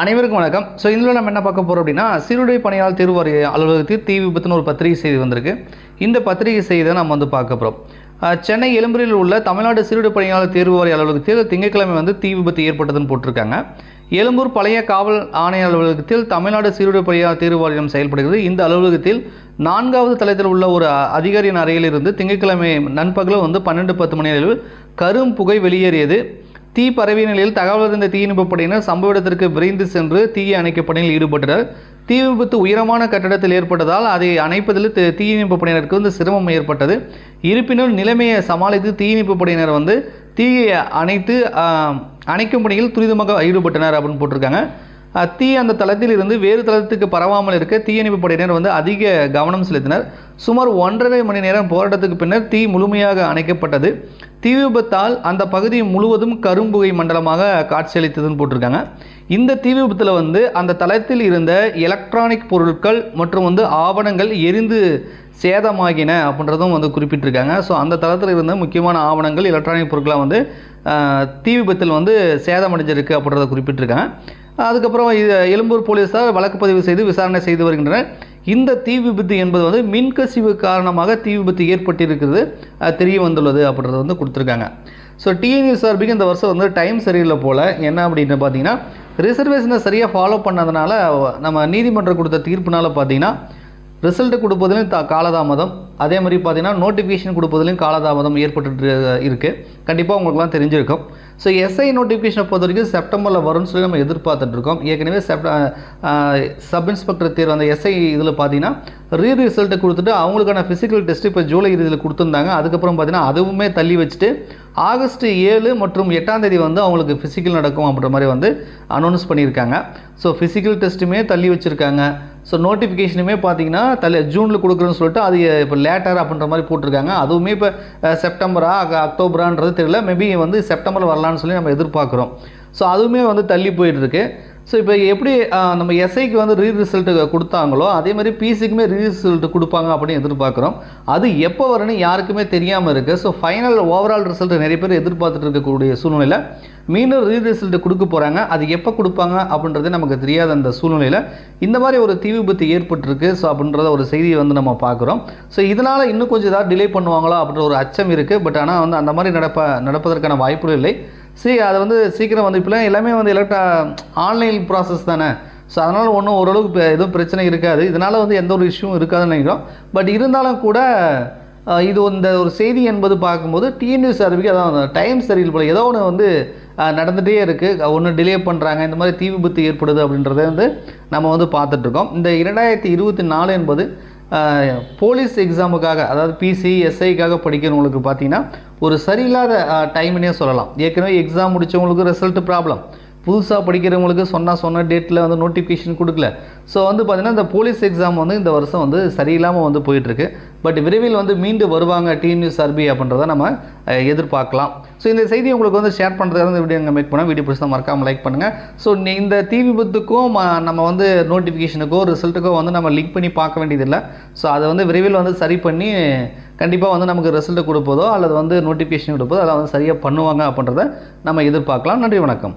அனைவருக்கும் வணக்கம். ஸோ இதில் நம்ம என்ன பார்க்க போகிறோம் அப்படின்னா, சீருடை பணியாளர் தேர்வு வாரிய அலுவலகத்தில் தீ விபத்துன்னு ஒரு பத்திரிகை செய்தி வந்திருக்கு. இந்த பத்திரிகை செய்தியை நம்ம வந்து பார்க்க போகிறோம். சென்னை எழும்பூரில் உள்ள தமிழ்நாடு சீருடை பணியாளர் தேர்வு வாரிய அலுவலகத்தில் திங்கட்கிழமை வந்து தீ விபத்து ஏற்பட்டதுன்னு போட்டிருக்காங்க. எழும்பூர் பழைய காவல் ஆணையர் அலுவலகத்தில் தமிழ்நாடு சீருடை பணியாளர் தேர்வு வாரியம் செயல்படுகிறது. இந்த அலுவலகத்தில் 4வது தளத்தில் உள்ள ஒரு அதிகாரியின் அறையில் இருந்து திங்கட்கிழமை நண்பகல் வந்து 12:10 மணி அளவில் கரும் புகை வெளியேறியது. தீ பரவிய நிலையில் தகவல் அறிந்த தீயணைப்புப் படையினர் சம்பவ இடத்திற்கு விரைந்து சென்று தீயை அணைக்கும் பணியில் ஈடுபட்டனர். தீ விபத்து உயரமான கட்டடத்தில் ஏற்பட்டதால் அதை அணைப்பதில் தீயணைப்புப் படையினருக்கு வந்து சிரமம் ஏற்பட்டது. இருப்பினும் நிலைமையை சமாளித்து தீயணைப்புப் படையினர் வந்து தீயை அணைக்கும் பணியில் துரிதமாக ஈடுபட்டனர் அப்படின்னு போட்டிருக்காங்க. தீ அந்த தளத்தில் இருந்து வேறு தளத்துக்கு பரவாமல் இருக்க தீயணைப்பு படையினர் வந்து அதிக கவனம் செலுத்தினர். சுமார் 1.5 மணி நேரம் போராட்டத்துக்கு பின்னர் தீ முழுமையாக அணைக்கப்பட்டது. தீ விபத்தால் அந்த பகுதி முழுவதும் கரும்புகை மண்டலமாக காட்சியளித்ததுன்னு போட்டிருக்காங்க. இந்த தீ விபத்தில் வந்து அந்த தளத்தில் இருந்த எலக்ட்ரானிக் பொருட்கள் மற்றும் வந்து ஆவணங்கள் எரிந்து சேதமாகின அப்படின்றதும் வந்து குறிப்பிட்டிருக்காங்க. ஸோ அந்த தளத்தில் இருந்த முக்கியமான ஆவணங்கள் எலக்ட்ரானிக் பொருட்களாக வந்து தீ விபத்தில் வந்து சேதமடைஞ்சிருக்கு அப்படின்றத குறிப்பிட்டிருக்காங்க. அதுக்கப்புறம் எழும்பூர் போலீஸார் வழக்கு பதிவு செய்து விசாரணை செய்து வருகின்றனர். இந்த தீ விபத்து என்பது வந்து மின்கசிவு காரணமாக தீ விபத்து ஏற்பட்டிருக்கிறது தெரிய வந்துள்ளது அப்படின்றத வந்து கொடுத்துருக்காங்க. ஸோ டிஎன்யூஎஸ்ஆர்பிக்கு இந்த வருஷம் வந்து டைம் சரியில்லை போல். என்ன அப்படின்னு பார்த்தீங்கன்னா, ரிசர்வேஷனை சரியாக ஃபாலோ பண்ணதுனால நம்ம நீதிமன்றம் கொடுத்த தீர்ப்புனால பார்த்தீங்கன்னா ரிசல்ட்டு கொடுப்பதிலும் காலதாமதம், அதே மாதிரி பார்த்தீங்கன்னா நோட்டிஃபிகேஷன் கொடுப்பதிலும் காலதாமதம் ஏற்பட்டு இருக்குது. கண்டிப்பாக உங்களுக்குலாம் தெரிஞ்சிருக்கும். ஸோ எஸ்ஐ நோட்டிஃபிகேஷனை பொறுத்த வரைக்கும் செப்டம்பரில் வரும்னு சொல்லி நம்ம எதிர்பார்த்துட்ருக்கோம். ஏற்கனவே சப் இன்ஸ்பெக்டர் தேர்வு அந்த எஸ்ஐ இதில் பார்த்தீங்கன்னா ரிசல்ட்டை கொடுத்துட்டு அவங்களுக்கான ஃபிசிக்கல் டெஸ்ட்டு இப்போ ஜூலை இறுதியில் கொடுத்துருந்தாங்க. அதுக்கப்புறம் பார்த்தீங்கன்னா அதுவுமே தள்ளி வச்சுட்டு ஆகஸ்ட் 7 மற்றும் 8ஆம் தேதி வந்து அவங்களுக்கு ஃபிசிக்கல் நடக்கும் அப்படின்ற மாதிரி வந்து அனௌன்ஸ் பண்ணியிருக்காங்க. ஸோ ஃபிசிக்கல் டெஸ்ட்டுமே தள்ளி வச்சுருக்காங்க. ஸோ நோட்டிஃபிகேஷனுமே பார்த்தீங்கன்னா ஜூனில் கொடுக்குறேன்னு சொல்லிட்டு அது இப்போ லேட்டர் அப்படின்ற மாதிரி போட்டிருக்காங்க. அதுவுமே இப்போ செப்டம்பரா அக்டோபரான்றது தெரியல. மேபி வந்து செப்டம்பரில் வரலான்னு சொல்லி நம்ம எதிர்பார்க்குறோம். ஸோ அதுவுமே வந்து தள்ளி போயிட்டுருக்கு. ஸோ இப்போ எப்படி நம்ம எஸ்ஐக்கு வந்து ரிசல்ட்டு கொடுத்தாங்களோ அதே மாதிரி பிசிக்குமே ரிசல்ட்டு கொடுப்பாங்க அப்படின்னு எதிர்பார்க்குறோம். அது எப்போ வரும்னு யாருக்குமே தெரியாமல் இருக்குது. ஸோ ஃபைனல் ஓவரால் ரிசல்ட்டு நிறைய பேர் எதிர்பார்த்துட்டு இருக்கக்கூடிய சூழ்நிலையில் மீண்டும் ரிசல்ட்டு கொடுக்க போகிறாங்க. அது எப்போ கொடுப்பாங்க அப்படின்றதே நமக்கு தெரியாத அந்த சூழ்நிலையில் இந்த மாதிரி ஒரு தீ விபத்து ஏற்பட்டிருக்கு. ஸோ அப்படின்றத ஒரு செய்தியை வந்து நம்ம பார்க்குறோம். ஸோ இதனால் இன்னும் கொஞ்சம் ஏதாவது டிலே பண்ணுவாங்களோ அப்படின்ற ஒரு அச்சம் இருக்குது. பட் ஆனால் வந்து அந்த மாதிரி நடப்பதற்கான வாய்ப்புகள் இல்லை. சரி, அதை வந்து சீக்கிரம் வந்து இப்போலாம் எல்லாமே வந்து ஆன்லைன் ப்ராசஸ் தானே. ஸோ அதனால் ஓரளவுக்கு எதுவும் பிரச்சனை இருக்காது. இதனால் வந்து எந்த ஒரு இஷ்யூவும் இருக்காதுன்னு நினைக்கிறோம். பட் இருந்தாலும் கூட இது இந்த ஒரு செய்தி என்பது பார்க்கும்போது டிஎன்யூஎஸ்ஆர்பிக்கு அதான் டைம் சரியில்லை போல், ஏதோ ஒன்று வந்து நடந்துகிட்டே இருக்குது. ஒன்று டிலே பண்ணுறாங்க, இந்த மாதிரி தீ விபத்து ஏற்படுது அப்படின்றத வந்து நம்ம வந்து பார்த்துட்ருக்கோம். இந்த 2024 என்பது போலீஸ் எக்ஸாமுக்காக, அதாவது பிசி எஸ்ஐக்காக படிக்கிறவங்களுக்கு பார்த்திங்கன்னா ஒரு சரியில்லாத டைம்னே சொல்லலாம். ஏற்கனவே எக்ஸாம் முடித்தவங்களுக்கு ரிசல்ட் ப்ராப்ளம், புதுசாக படிக்கிறவங்களுக்கு சொன்ன டேட்டில் வந்து நோட்டிஃபிகேஷன் கொடுக்கல. ஸோ வந்து பார்த்திங்கன்னா இந்த போலீஸ் எக்ஸாம் வந்து இந்த வருஷம் வந்து சரியில்லாமல் வந்து போயிட்டுருக்கு. பட் விரைவில் வந்து மீண்டு வருவாங்க டிஎன்யூஎஸ்ஆர்பி அப்படின்றத நம்ம எதிர்பார்க்கலாம். ஸோ இந்த செய்தி உங்களுக்கு வந்து ஷேர் பண்ணுறதுக்காக இந்த வீடியோ மேக் பண்ணால் வீடியோ பிடிச்சா மறக்காமல் லைக் பண்ணுங்கள். ஸோ இந்த தீ விபத்துக்கும் நம்ம வந்து நோட்டிஃபிகேஷனுக்கோ ரிசல்ட்டுக்கோ வந்து நம்ம லிங்க் பண்ணி பார்க்க வேண்டியதில்லை. ஸோ அதை வந்து விரைவில் வந்து சரி பண்ணி கண்டிப்பாக வந்து நமக்கு ரிசல்ட்டு கொடுப்பதோ அல்லது வந்து நோட்டிஃபிகேஷன் கொடுப்பதோ அதை வந்து சரியாக பண்ணுவாங்க அப்படின்றத நம்ம எதிர்பார்க்கலாம். நன்றி, வணக்கம்.